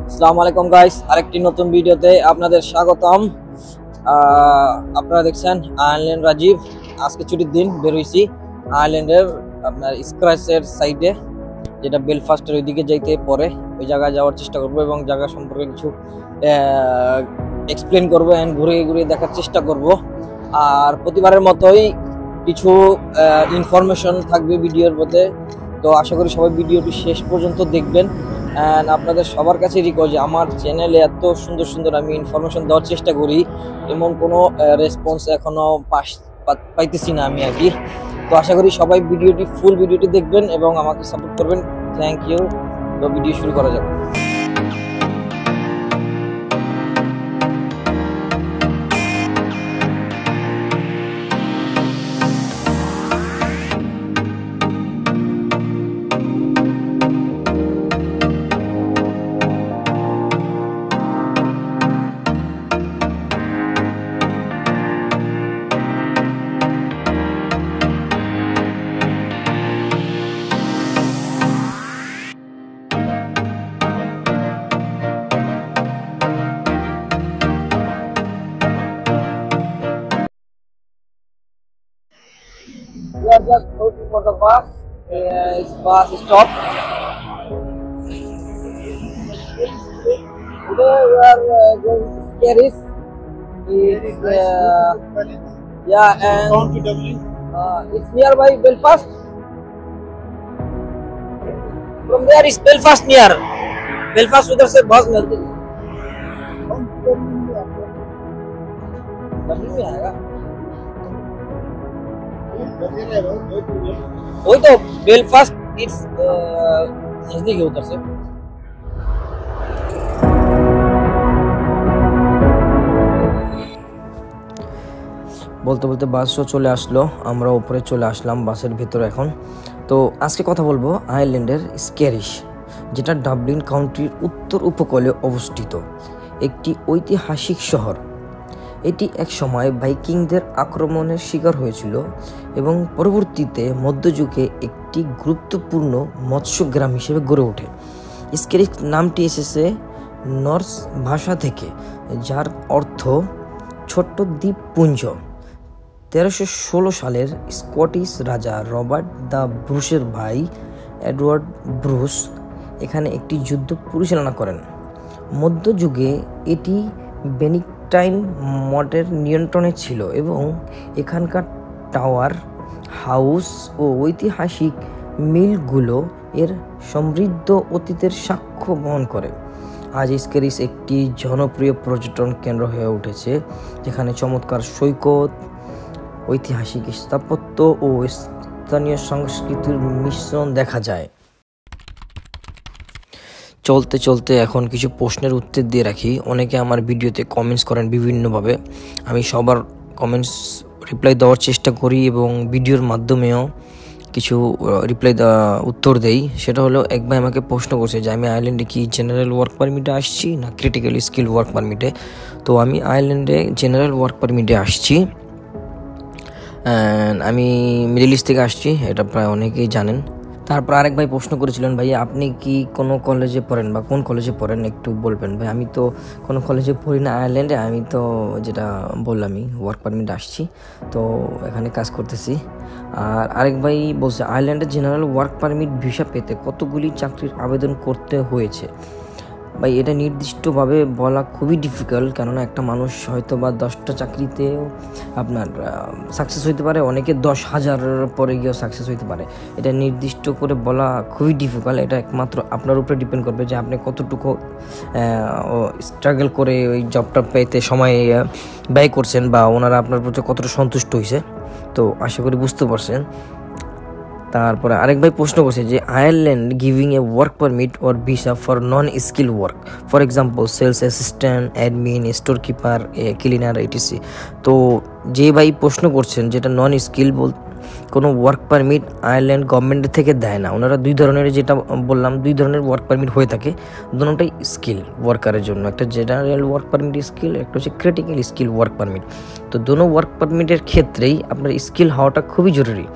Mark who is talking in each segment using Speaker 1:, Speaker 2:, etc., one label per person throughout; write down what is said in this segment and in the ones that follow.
Speaker 1: আসসালামু আলাইকুম গাইস, আরেকটি নতুন ভিডিওতে আপনাদের স্বাগতম। আপনারা দেখছেন আয়ারল্যান্ড রাজীব। আজকে ছুটির দিন বের হইছি আয়ারল্যান্ডের আপনার স্ক্র্যাচের সাইডে, যেটা বেলফাস্টের ওইদিকে যাইতে পরে ওই জায়গায় যাওয়ার চেষ্টা করব এবং জায়গা সম্পর্কে কিছু এক্সপ্লেন করবো অ্যান্ড ঘুরে ঘুরে দেখার চেষ্টা করব। আর প্রতিবারের মতোই কিছু ইনফরমেশন থাকবে ভিডিওর মধ্যে। তো আশা করি সবাই ভিডিওটি শেষ পর্যন্ত দেখবেন। অ্যান্ড আপনাদের সবার কাছে রিকোয়েস্ট যে আমার চ্যানেলে এত সুন্দর সুন্দর আমি ইনফরমেশন দেওয়ার চেষ্টা করি, এমন কোনো রেসপন্স এখনো পাইতেছি না আমি আর কি। তো আশা করি সবাই ফুল ভিডিওটি দেখবেন এবং আমাকে সাপোর্ট করবেন। Thank you. তো ভিডিও শুরু করা যাক। We are just waiting for the bus. Bus stop. Today we are going to Skerries. Yeah, and
Speaker 2: County Dublin.
Speaker 1: It's nearby Belfast. From there is Belfast near. Belfast उधर से बस मिलती है। Dublin में आएगा। वही तो बेलफास्ट इट्स नजदीक है उधर से। বলতে বলতে বাসও চলে আসলো, আমরা উপরে চলে আসলাম বাসের ভিতরে এখন। তো আজকে কথা বলবো আয়ারল্যান্ডের স্কেরিশ, যেটা ডাবলিন কাউন্টির উত্তর উপকূলে অবস্থিত একটি ঐতিহাসিক শহর। এটি এক সময় ভাইকিংদের আক্রমণের শিকার হয়েছিল এবং পরবর্তীতে মধ্যযুগে একটি গুরুত্বপূর্ণ মৎস্য গ্রাম হিসেবে গড়ে ওঠে। স্কেরিশ নামটি এসেছে নর্স ভাষা থেকে, যার অর্থ ছোট্ট দ্বীপপুঞ্জ। 1316 সালের স্কটিশ রাজা রবার্ট দ্য ব্রুসের ভাই এডওয়ার্ড ব্রুস এখানে একটি যুদ্ধ পরিচালনা করেন। মধ্যযুগে এটি বেনিকটাইন মঠের নিয়ন্ত্রণে ছিল এবং এখানকার টাওয়ার হাউস ও ঐতিহাসিক মিলগুলো এর সমৃদ্ধ অতীতের সাক্ষ্য বহন করে। আজ স্কেরিশ একটি জনপ্রিয় পর্যটন কেন্দ্র হয়ে উঠেছে, যেখানে চমৎকার সৈকত, ঐতিহাসিক স্থাপত্য ও স্থানীয় সংস্কৃতির মিশ্রণ দেখা যায়। চলতে চলতে এখন কিছু প্রশ্নের উত্তর দিয়ে রাখি। অনেকে আমার ভিডিওতে কমেন্টস করেন বিভিন্নভাবে, আমি সবার কমেন্টস রিপ্লাই দেওয়ার চেষ্টা করি এবং ভিডিওর মাধ্যমেও কিছু উত্তর দেই। সেটা হলো, এক ভাই আমাকে প্রশ্ন করছে যে আমি আয়ারল্যান্ডে কি জেনারেল ওয়ার্ক পারমিটে আসছি না ক্রিটিক্যাল স্কিল ওয়ার্ক পারমিটে। তো আমি আয়ারল্যান্ডে জেনারেল ওয়ার্ক পারমিটে আসছি। আমি মিডল ইস্ট থেকে আসছি, এটা প্রায় অনেকেই জানেন। তারপর আরেক ভাই প্রশ্ন করেছিলেন, ভাই আপনি কি কোনো কলেজে পড়েন বা কোন কলেজে পড়েন একটু বলবেন। ভাই আমি তো কোনো কলেজে পড়ি না আয়ারল্যান্ডে, আমি তো যেটা বললামই ওয়ার্ক পারমিট আসছি, তো এখানে কাজ করতেছি। আর আরেক ভাই বলছে আয়ারল্যান্ডের জেনারেল ওয়ার্ক পারমিট ভিসা পেতে কতগুলি চাকরির আবেদন করতে হয়েছে। ভাই এটা নির্দিষ্টভাবে বলা খুবই ডিফিকাল্ট, কেননা একটা মানুষ হয়তো বা 10টা চাকরিতেও আপনার সাকসেস হইতে পারে, অনেকে 10,000 পরে গিয়েও সাকসেস হইতে পারে। এটা নির্দিষ্ট করে বলা খুবই ডিফিকাল্ট। এটা একমাত্র আপনার উপরে ডিপেন্ড করবে যে আপনি কতটুকু স্ট্রাগল করে ওই জবটা পেতে সময় ব্যয় করছেন বা ওনারা আপনার প্রতি কতটা সন্তুষ্ট হয়েছে। তো আশা করি বুঝতে পারছেন। তারপরে আরেক ভাই প্রশ্ন করছে যে Ireland giving a work permit or visa for non skill work, for example sales assistant, admin, store keeper, cleaner, ETC. তো যে ভাই প্রশ্ন করছেন যেটা নন স্কিল কোনো ওয়ার্ক পারমিট আয়ারল্যান্ড গভর্নমেন্টের থেকে দেয় না। ওনারা দুই ধরনের, যেটা বললাম দুই ধরনের ওয়ার্ক পারমিট হয়ে থাকে, দুটোটাই স্কিল ওয়ার্কারের জন্য। একটা জেনারেল ওয়ার্ক পারমিট স্কিল, একটা হচ্ছে ক্রিটিক্যাল স্কিল ওয়ার্ক পারমিট। তো দোনো ওয়ার্ক পারমিটের ক্ষেত্রেই আপনার স্কিল হওয়াটা খুবই জরুরি।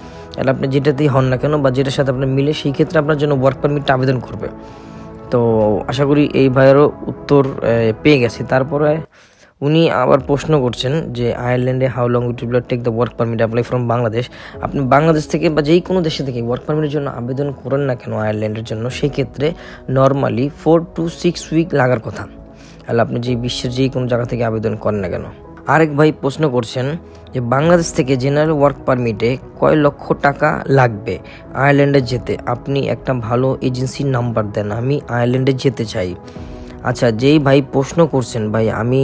Speaker 1: আর আপনি যেটাতেই হন না কেন বা যেটার সাথে আপনার মিলে, সেই ক্ষেত্রে আপনার জন্য ওয়ার্ক পারমিটটা আবেদন করবে। তো আশা করি এই ভাইয়েরও উত্তর পেয়ে গেছে। তারপরে উনি আবার প্রশ্ন করছেন যে আয়ারল্যান্ডে how long it will take the work permit apply from Bangladesh. আপনি বাংলাদেশ থেকে বা যেই কোনো দেশে থেকে ওয়ার্ক পারমিটের জন্য আবেদন করেন না কেন আয়ারল্যান্ডের জন্য, সেই ক্ষেত্রে নর্মালি 4 to 6 উইক লাগার কথা। তাহলে আপনি যে বিশ্বের যেই কোনো জায়গা থেকে আবেদন করেন না কেন। আরেক ভাই প্রশ্ন করছেন যে বাংলাদেশ থেকে জেনারেল ওয়ার্ক পারমিটে কয় লক্ষ টাকা লাগবে আয়ারল্যান্ডে যেতে, আপনি একটা ভালো এজেন্সির নাম্বার দেন, আমি আয়ারল্যান্ডে যেতে চাই। আচ্ছা, যেই ভাই প্রশ্ন করছেন ভাই আমি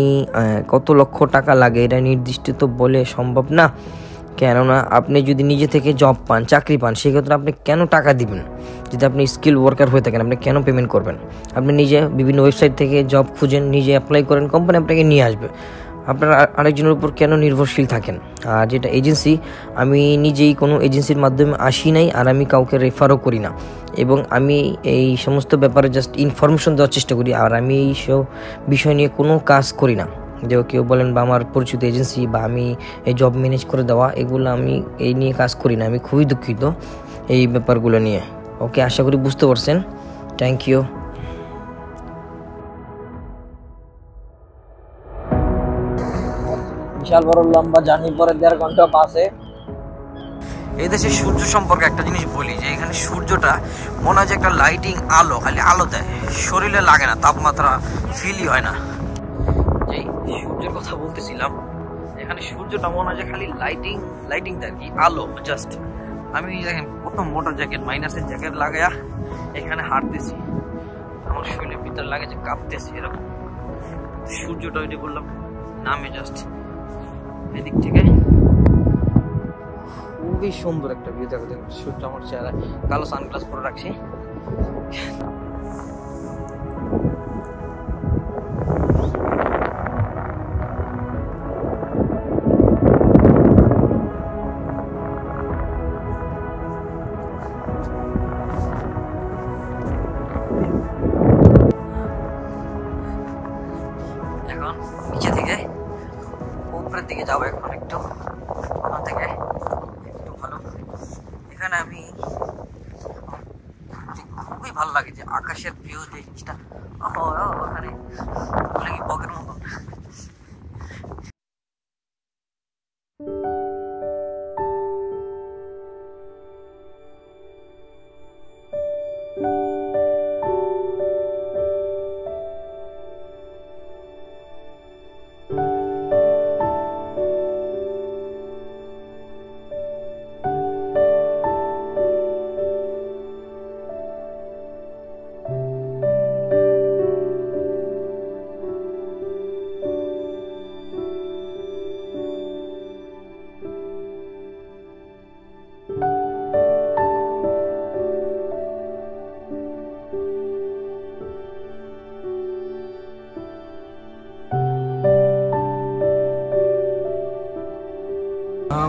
Speaker 1: কত লক্ষ টাকা লাগে এটা নির্দিষ্ট তো বলে সম্ভব না, কেননা আপনি যদি নিজে থেকে জব পান, চাকরি পান, সেক্ষেত্রে আপনি কেন টাকা দিবেন? যদি আপনি স্কিল ওয়ার্কার হয়ে থাকেন আপনি কেন পেমেন্ট করবেন? আপনি নিজে বিভিন্ন ওয়েবসাইট থেকে জব খুঁজেন, নিজে অ্যাপ্লাই করেন, কোম্পানি আপনাকে নিয়ে আসবে। আপনারা আরেকজনের উপর কেন নির্ভরশীল থাকেন? আর যেটা এজেন্সি, আমি নিজেই কোনো এজেন্সির মাধ্যমে আসি নাই, আর আমি কাউকে রেফারও করি না, এবং আমি এই সমস্ত ব্যাপারে জাস্ট ইনফরমেশন দেওয়ার চেষ্টা করি। আর আমি এই সব বিষয় নিয়ে কোনো কাজ করি না, যে কেউ বলেন বা আমার পরিচিত এজেন্সি বা আমি এই জব ম্যানেজ করে দেওয়া, এগুলো আমি এই নিয়ে কাজ করি না। আমি খুবই দুঃখিত এই ব্যাপারগুলো নিয়ে। ওকে, আশা করি বুঝতে পারছেন। Thank you. বিশাল বড় লম্বা জার্নি পরে 1.5 ঘন্টা বাসে। এই দেশের সূর্য সম্পর্কে একটা জিনিস বলি, যে এখানে সূর্যটা মনে হয় যে একটা লাইটিং আলো, খালি আলো দেয়, শরীরে লাগে না, তাপমাত্রা ফিলই হয় না। যেই সূর্যের কথা বলতেছিলাম, এখানে সূর্যটা মনে হয় যে খালি লাইটিং দেয় কি, আলো জাস্ট। আমি দেখেন প্রথম মোটর জ্যাকেট, মাইনাসের জ্যাকেট লাগাইয়া এখানে হাঁটতেছি, আমার শরীরের ভিতর লাগে যে কাঁপতেছি এরকম। সূর্যটা ওই যে বললাম নামে জাস্ট এদিক থেকে খুবই সুন্দর একটা ভিউ। দেখো সূর্য আমার চেহারা, কালো সানগ্লাস পরে রাখছি। এখন নিচে থেকে উপরের দিকে যাবো, এখন একটু ওখান থেকে একটু ভালো। এখানে আমি খুবই ভালো লাগে যে আকাশের ভিউ, যে জিনিসটা ওখানে কি বগের মতন।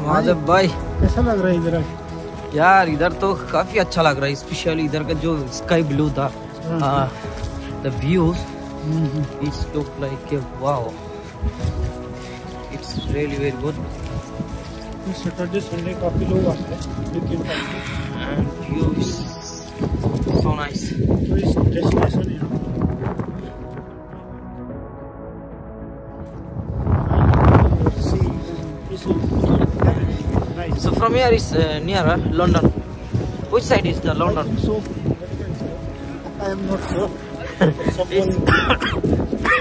Speaker 1: महादेव भाई
Speaker 2: कैसा लग रहा है इधर?
Speaker 1: यार इधर तो काफी अच्छा लग रहा है, स्पेशली इधर का जो स्काई ब्लू था, the views it's look like wow, it's really very good.
Speaker 2: Saturday Sunday काफी लोग आते हैं वीकेंड टाइम पे,
Speaker 1: and view is so nice.
Speaker 2: Tourist destination है।
Speaker 1: So from here is nearer London. Which side is the London?
Speaker 2: So I am not sure. Someone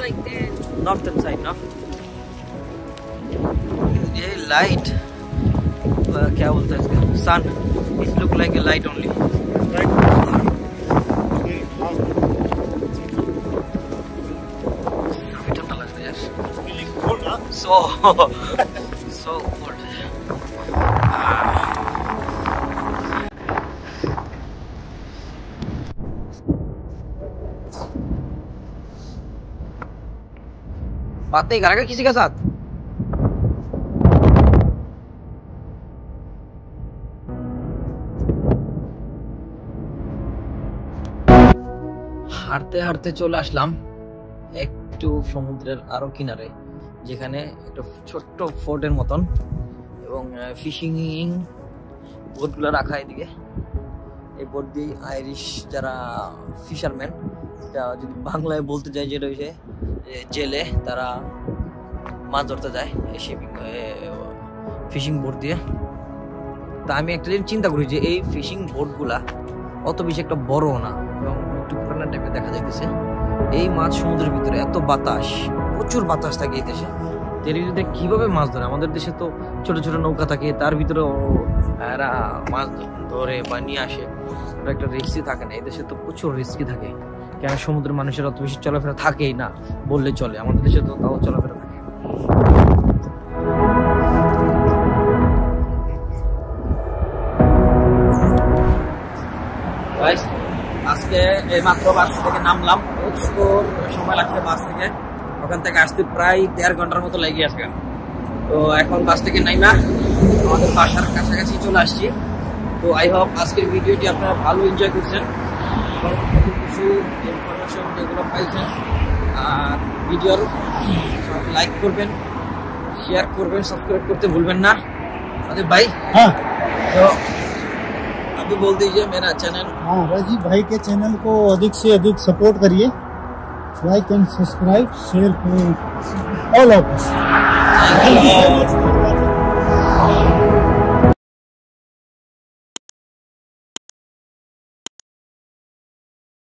Speaker 1: like that. Northern side, no? ये light, क्या बोलते हैं इसका? Sun. It look like a light only.
Speaker 2: right. Okay.
Speaker 1: काफी ठंडा लग रहा है यार.
Speaker 2: Feeling cold, huh?
Speaker 1: So cold. बात नहीं करेगा किसी के साथ? হাঁটতে হাঁটতে চলে আসলাম একটু সমুদ্রের আরো কিনারে, যেখানে একটা ছোট্ট ফোর্টের মতন, এবং ফিশিং বোটগুলো রাখা এদিকে। এই বোট দিয়ে আইরিশ যারা ফিশারম্যান এটা যদি বাংলায় বলতে যাই যেটা হচ্ছে জেলে তারা মাছ ধরতে যায় এই ফিশিং বোট দিয়ে। তা আমি একটা জিনিস চিন্তা করি যে এই ফিশিং বোটগুলা অত বেশি একটা বড় না এবং একটু পুরানা টাইপের দেখা যাইতেছে। এই মাছ সমুদ্রের ভিতরে এত বাতাস, প্রচুর বাতাস থাকে এই দেশে, এর ভিতরে কিভাবে মাছ ধরে? আমাদের দেশে তো ছোট ছোট নৌকা থাকে, তার ভিতরে এরা মাছ ধরে বা নিয়ে আসে, ওটা একটা রিস্কি থাকে না। এই দেশে তো প্রচুর রিস্কি থাকে, কেন সমুদ্রের মানুষের অত বেশি চলাফেরা থাকেই না বললে চলে। আমাদের দেশে তো তাও চলাফেরা থাকে। আজকে এই মাত্র বাস থেকে নামলাম, প্রচুর সময় লাগছে বাস থেকে, ওখান থেকে আসতে প্রায় 1.5 ঘন্টার মতো লেগে আসবে। তো এখন বাস থেকে নাইমা আমাদের বাসার কাছাকাছি চলে আসছি। তো আই হোপ আজকের ভিডিওটি আপনারা ভালো এনজয় করছেন এবং কিছু ইনফরমেশন যেগুলো পাইছেন। আর ভিডিওর লাইক করবেন, শেয়ার করবেন, সাবস্ক্রাইব করতে ভুলবেন না। আমাদের भाई
Speaker 3: हाँ
Speaker 1: तो अभी बोल दीजिए मेरा चैनल।
Speaker 3: हाँ राजीव भाई के चैनल को अधिक से अधिक सपोर्ट करिए, like and subscribe share all of us.